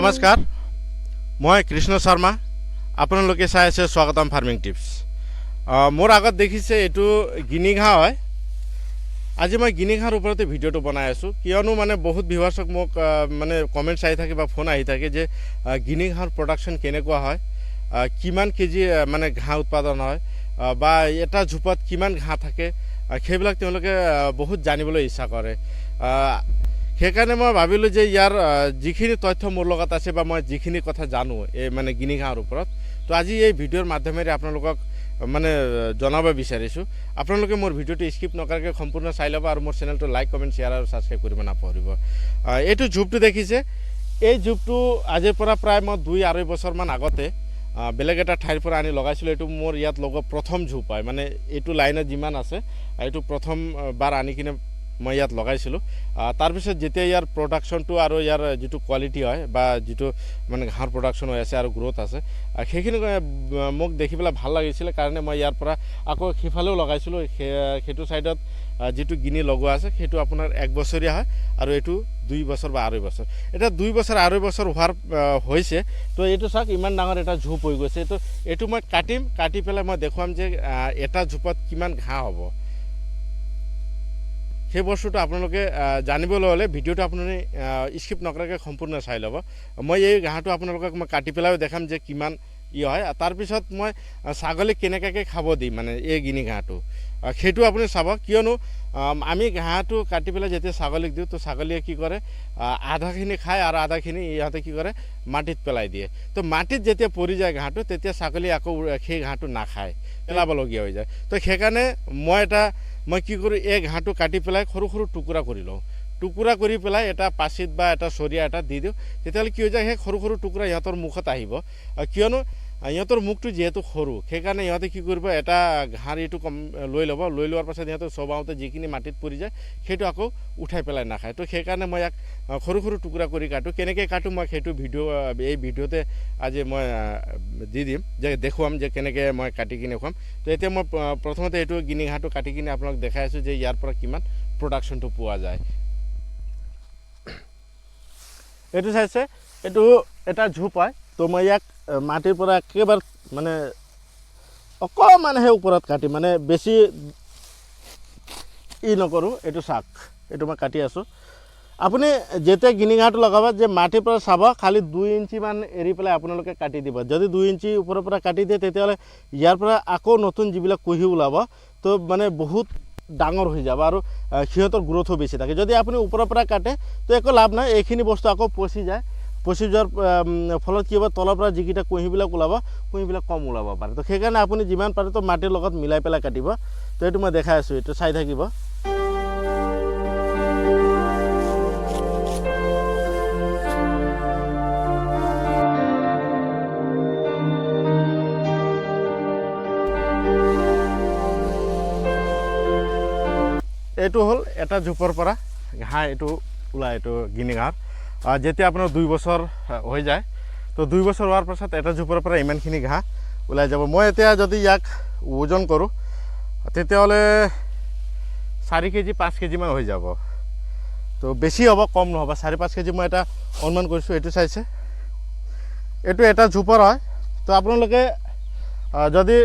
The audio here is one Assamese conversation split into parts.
নমস্কাৰ, মই কৃষ্ণ শৰ্মা। আপোনালোকে চাই আছে স্বাগতম ফাৰ্মিং টিপছ। মোৰ আগত দেখিছে এইটো গিনি ঘাঁহ হয়। আজি মই গিনি ঘাঁহৰ ওপৰতে ভিডিঅ'টো বনাই আছোঁ, কিয়নো মানে বহুত ভিউৱাৰ্ছক মোক মানে কমেণ্টছ আহি থাকে বা ফোন আহি থাকে যে গিনি ঘাঁহৰ প্ৰডাকশ্যন কেনেকুৱা হয়, কিমান কেজি মানে ঘাঁহ উৎপাদন হয় বা এটা ঝোপত কিমান ঘাঁহ থাকে, সেইবিলাক তেওঁলোকে বহুত জানিবলৈ ইচ্ছা কৰে। সেইকাৰণে মই ভাবিলোঁ যে ইয়াৰ যিখিনি তথ্য মোৰ লগত আছে বা মই যিখিনি কথা জানো এই মানে গিনি ঘাঁহৰ ওপৰত, তো আজি এই ভিডিঅ'ৰ মাধ্যমেৰে আপোনালোকক মানে জনাব বিচাৰিছোঁ। আপোনালোকে মোৰ ভিডিঅ'টো স্কিপ নকৰাকৈ সম্পূৰ্ণ চাই ল'ব আৰু মোৰ চেনেলটো লাইক, কমেণ্ট, শ্বেয়াৰ আৰু ছাবস্ক্ৰাইব কৰিব নাপাহৰিব। এইটো ঝোপটো দেখিছে, এই ঝোপটো আজিৰ পৰা প্ৰায় মই 2-2.5 বছৰমান আগতে বেলেগ এটা ঠাইৰ পৰা আনি লগাইছিলোঁ। এইটো মোৰ ইয়াত লগোৱা প্ৰথম ঝোপ হয়, মানে এইটো লাইনত যিমান আছে এইটো প্ৰথমবাৰ আনি কিনে মই ইয়াত লগাইছিলোঁ। তাৰপিছত যেতিয়া ইয়াৰ প্ৰডাকশ্যনটো আৰু ইয়াৰ যিটো কোৱালিটি হয় বা যিটো মানে ঘাঁহৰ প্ৰডাকশ্যন হৈ আছে আৰু গ্ৰ'থ আছে, সেইখিনি মোক দেখি পেলাই ভাল লাগিছিলে কাৰণে মই ইয়াৰ পৰা আকৌ সিফালেও লগাইছিলোঁ। সেইটো ছাইডত যিটো গিনি লগোৱা আছে সেইটো আপোনাৰ 1 বছৰীয়া হয় আৰু এইটো 2 বছৰ বা 2.5 বছৰ। এতিয়া 2 বছৰ 2.5 বছৰ হোৱাৰ হৈছে, তো এইটো চাওক ইমান ডাঙৰ এটা ঝোপ হৈ গৈছে। এইটো মই কাটি পেলাই মই দেখুৱাম যে এটা ঝোপত কিমান ঘাঁহ হ'ব। সেই বস্তুটো আপোনালোকে জানিবলৈ হ'লে ভিডিঅ'টো আপোনালোকে স্কিপ নকৰাকৈ সম্পূৰ্ণ চাই ল'ব। মই এই ঘাঁহটো আপোনালোকক মই কাটি পেলাইও দেখাম যে কিমান হয়। তাৰপিছত মই ছাগলীক কেনেকৈ খাব দিম মানে এই গিনি ঘাঁহটো, সেইটো আপুনি চাব। কিয়নো আমি ঘাঁহটো কাটি পেলাই যেতিয়া ছাগলীক দিওঁ, তো ছাগলীয়ে কি কৰে, আধাখিনি খায় আৰু আধাখিনি ইহঁতে কি কৰে মাটিত পেলাই দিয়ে। তো মাটিত যেতিয়া পৰি যায় ঘাঁহটো, তেতিয়া ছাগলী আকৌ সেই ঘাঁহটো নাখায়, পেলাবলগীয়া হৈ যায়। তো সেইকাৰণে মই কি কৰোঁ, এই ঘাঁহটো কাটি পেলাই সৰু সৰু টুকুৰা কৰি লওঁ। টুকুৰা কৰি পেলাই এটা পাচিত বা এটা চৰিয়া এটা দি দিওঁ। তেতিয়াহ'লে কি হৈ যায়, সেই সৰু সৰু টুকুৰা ইহঁতৰ মুখত আহিব। কিয়নো ইহঁতৰ মুখটো যিহেতু সৰু, সেইকাৰণে ইহঁতে কি কৰিব, এটা ঘাঁহ এইটো লৈ ল'ব। লৈ লোৱাৰ পাছত ইহঁতৰ চবাওঁতে যিখিনি মাটিত পৰি যায় সেইটো আকৌ উঠাই পেলাই নাখায়। তো সেইকাৰণে মই ইয়াক সৰু সৰু টুকুৰা কৰি কাটোঁ। কেনেকৈ কাটোঁ মই সেইটো এই ভিডিঅ'তে আজি মই দি দিম, যে দেখুৱাম যে কেনেকৈ মই কাটি কিনে খুৱাম। তো এতিয়া মই প্ৰথমতে এইটো গিনি ঘাঁহটো কাটি কিনে আপোনাক দেখাই আছোঁ যে ইয়াৰ পৰা কিমান প্ৰডাকশ্যনটো পোৱা যায়। এইটো চাইছে, এইটো এটা ঝোপ হয়। তো মই ইয়াক মাটিৰ পৰা একেবাৰে মানে অকণমান সেই ওপৰত কাটি, মানে বেছি নকৰোঁ। এইটো চাক, এইটো মই কাটি আছোঁ। আপুনি যেতিয়া গিনি ঘাঁহটো লগাব, যে মাটিৰ পৰা চাব, খালি 2 ইঞ্চিমান এৰি পেলাই আপোনালোকে কাটি দিব। যদি 2 ইঞ্চি ওপৰৰ পৰা কাটি দিয়ে, তেতিয়াহ'লে ইয়াৰ পৰা আকৌ নতুন যিবিলাক কুঁহি ওলাব, তো মানে বহুত ডাঙৰ হৈ যাব আৰু সিহঁতৰ গ্ৰ'থো বেছি থাকে। যদি আপুনি ওপৰৰ পৰা কাটে তো একো লাভ নাই, এইখিনি বস্তু আকৌ পচি যায়। পচি যোৱাৰ ফলত কি হ'ব, তলৰ পৰা যিকেইটা কুঁহিবিলাক ওলাব, কুঁহিবিলাক কম ওলাব পাৰে। তো সেইকাৰণে আপুনি যিমান পাৰে তো মাটিৰ লগত মিলাই পেলাই কাটিব। তো এইটো মই দেখাই আছোঁ, এইটো চাই থাকিব। এইটো হ'ল এটা ঝোপৰ পৰা ঘাঁহ এইটো ওলায়, এইটো গিনি ঘাঁহ। যেতিয়া আপোনাৰ 2 বছৰ হৈ যায়, তো 2 বছৰ হোৱাৰ পাছত এটা ঝোপৰ পৰা ইমানখিনি ঘাঁহ ওলাই যাব। মই এতিয়া যদি ইয়াক ওজন কৰোঁ, তেতিয়াহ'লে 4 কেজি 5 কেজিমান হৈ যাব। তো বেছি হ'ব, কম নহ'ব, 4-5 কেজি মই এটা অনুমান কৰিছোঁ। এইটো চাইছে, এইটো এটা ঝোপৰ হয়। তো আপোনালোকে যদি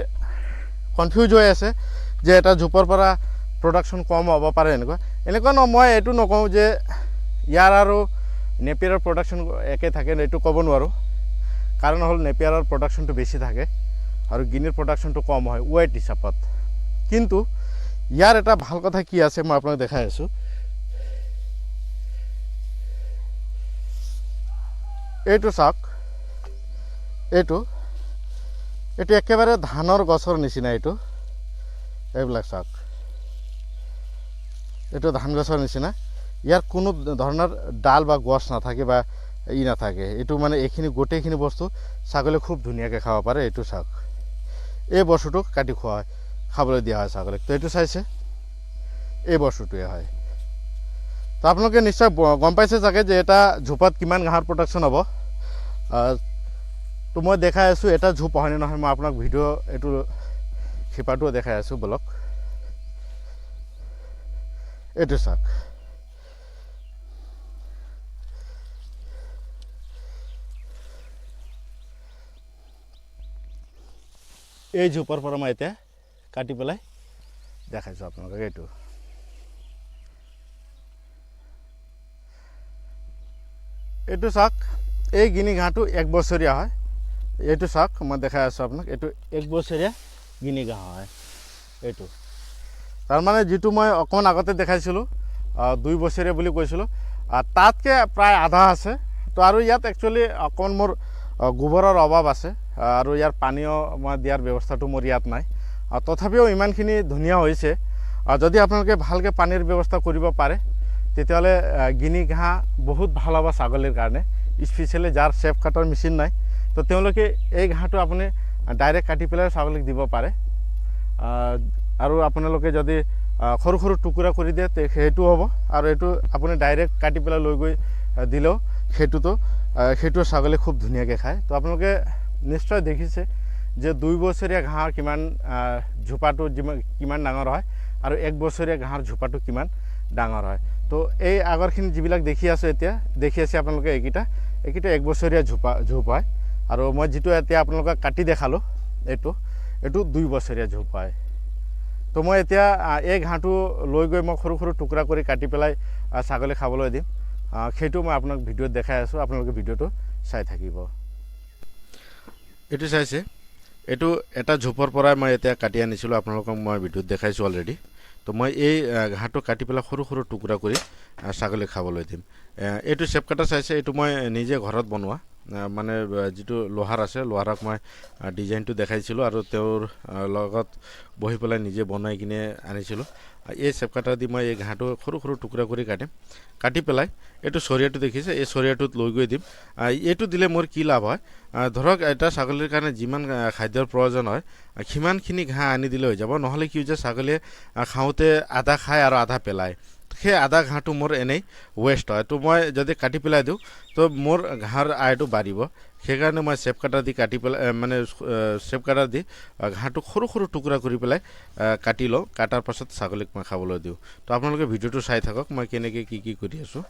কনফিউজ হৈ আছে যে এটা ঝোপৰ পৰা প্ৰডাকশ্যন কম হ'ব পাৰে, এনেকুৱা মই এইটো নকওঁ যে ইয়াৰ আৰু নেপিয়াৰৰ প্ৰডাকশ্যন একে থাকে, এইটো ক'ব নোৱাৰোঁ। কাৰণ হ'ল নেপিয়াৰৰ প্ৰডাকশ্যনটো বেছি থাকে আৰু গিনিৰ প্ৰডাকশ্যনটো কম হয় ৱেট হিচাপত। কিন্তু ইয়াৰ এটা ভাল কথা কি আছে মই আপোনাক দেখাই আছোঁ। এইটো চাওক, এইটো একেবাৰে ধানৰ গছৰ নিচিনা। এইবিলাক চাওক, এইটো ধান গছৰ নিচিনা। ইয়াৰ কোনো ধৰণৰ ডাল বা গছ নাথাকে বা নাথাকে। এইটো মানে এইখিনি গোটেইখিনি বস্তু ছাগলীয়ে খুব ধুনীয়াকৈ খাব পাৰে। এইটো চাওক, এই বস্তুটো কাটি খাবলৈ দিয়া হয় ছাগলীক। তো এইটো চাইছে, এই বস্তুটোৱে হয়। তো আপোনালোকে নিশ্চয় গম পাইছে চাগে যে এটা ঝোপত কিমান ঘাঁহৰ প্ৰডাকশ্যন হ'ব। তো মই দেখাই আছোঁ এটা ঝোপ হয়নে নহয়, মই আপোনাক এইটো শিপাটোও দেখাই আছোঁ বলক। এইটো চাওক, এই ঝোপাৰ পৰা মই এতিয়া কাটি পেলাই দেখাইছোঁ আপোনালোকক। এইটো চাওক, এই গিনি ঘাঁহটো 1 বছৰীয়া হয়। এইটো চাওক, মই দেখাই আছোঁ আপোনাক, এইটো 1 বছৰীয়া গিনি ঘাঁহ হয়। এইটো তাৰমানে যিটো মই অকণমান আগতে দেখাইছিলোঁ 2 বছৰীয়া বুলি কৈছিলোঁ, তাতকৈ প্ৰায় আধা আছে। তো আৰু ইয়াত একচুৱেলি অকণমান মোৰ গোবৰৰ অভাৱ আছে আৰু ইয়াৰ পানীও মই দিয়াৰ ব্যৱস্থাটো মোৰ ইয়াত নাই। তথাপিও ইমানখিনি ধুনীয়া হৈছে। যদি আপোনালোকে ভালকৈ পানীৰ ব্যৱস্থা কৰিব পাৰে তেতিয়াহ'লে গিনি ঘাঁহ বহুত ভাল হ'ব ছাগলীৰ কাৰণে। স্পেচিয়েলি যাৰ চেপ কাটাৰ মেচিন নাই, তো তেওঁলোকে এই ঘাঁহটো আপুনি ডাইৰেক্ট কাটি পেলাই ছাগলীক দিব পাৰে। আৰু আপোনালোকে যদি সৰু সৰু টুকুৰা কৰি দিয়ে সেইটো হ'ব, আৰু এইটো আপুনি ডাইৰেক্ট কাটি পেলাই লৈ গৈ দিলেও সেইটো ছাগলী খুব ধুনীয়াকৈ খায়। তো আপোনালোকে নিশ্চয় দেখিছে যে 2 বছৰীয়া ঘাঁহৰ কিমান ঝোপাটো কিমান ডাঙৰ হয় আৰু 1 বছৰীয়া ঘাঁহৰ ঝোপাটো কিমান ডাঙৰ হয়। তো এই আগৰখিনি যিবিলাক দেখি আছে আপোনালোকে এইকেইটা 1 বছৰীয়া ঝোপ হয়, আৰু মই যিটো এতিয়া আপোনালোকক কাটি দেখালোঁ এইটো 2 বছৰীয়া ঝোপ হয়। তো মই এতিয়া এই ঘাঁহটো লৈ গৈ মই সৰু সৰু টুকুৰা কৰি কাটি পেলাই ছাগলী খাবলৈ দিম। সেইটো মই আপোনাক ভিডিঅ'ত দেখাই আছোঁ, আপোনালোকে ভিডিঅ'টো চাই থাকিব। এইটো চাইছে, এইটো এটা ঝোপৰ পৰাই মই এতিয়া কাটি আনিছিলোঁ, আপোনালোকক মই ভিডিঅ'ত দেখাইছোঁ অলৰেডি। তো মই এই ঘাঁহটো কাটি পেলাই সৰু সৰু টুকুৰা কৰি ছাগলী খাবলৈ দিম। এইটো চেপ কাটা চাইছে, এইটো মই নিজে ঘৰত বনোৱা, মানে যিটো লোহাৰ আছে, লোহাৰক মই ডিজাইনটো দেখাইছিলোঁ আৰু তেওঁৰ লগত বহি পেলাই নিজে বনাই কিনে আনিছিলোঁ। এই চেপ কাটা দি মই এই ঘাঁহটো সৰু সৰু টুকুৰা কৰি কাটি পেলাই এইটো চৰিয়াটো দেখিছে, এই চৰিয়াটোত লৈ গৈ দিম। এইটো দিলে মোৰ কি লাভ হয়, ধৰক এটা ছাগলীৰ কাৰণে যিমান খাদ্যৰ প্ৰয়োজন হয় সিমানখিনি ঘাঁহ আনি দিলে হৈ যাব। নহ'লে কি হৈছে, ছাগলীয়ে খাওঁতে আধা খায় আৰু আধা পেলায়, সেই আধা ঘাঁহটো মোৰ এনেই ৱেষ্ট হয়। তো মই যদি কাটি পেলাই দিওঁ তো মোৰ ঘাঁহৰ আয়টো বাঢ়িব। সেইকাৰণে মই চেপ কাটাৰ দি কাটি পেলাই, মানে চেপ কাটাৰ দি ঘাঁহটো সৰু সৰু টুকুৰা কৰি পেলাই কাটি লওঁ। কাটাৰ পাছত ছাগলীক মই খাবলৈ দিওঁ। তো আপোনালোকে ভিডিঅ'টো চাই থাকক, মই কেনেকৈ কি কৰি আছোঁ।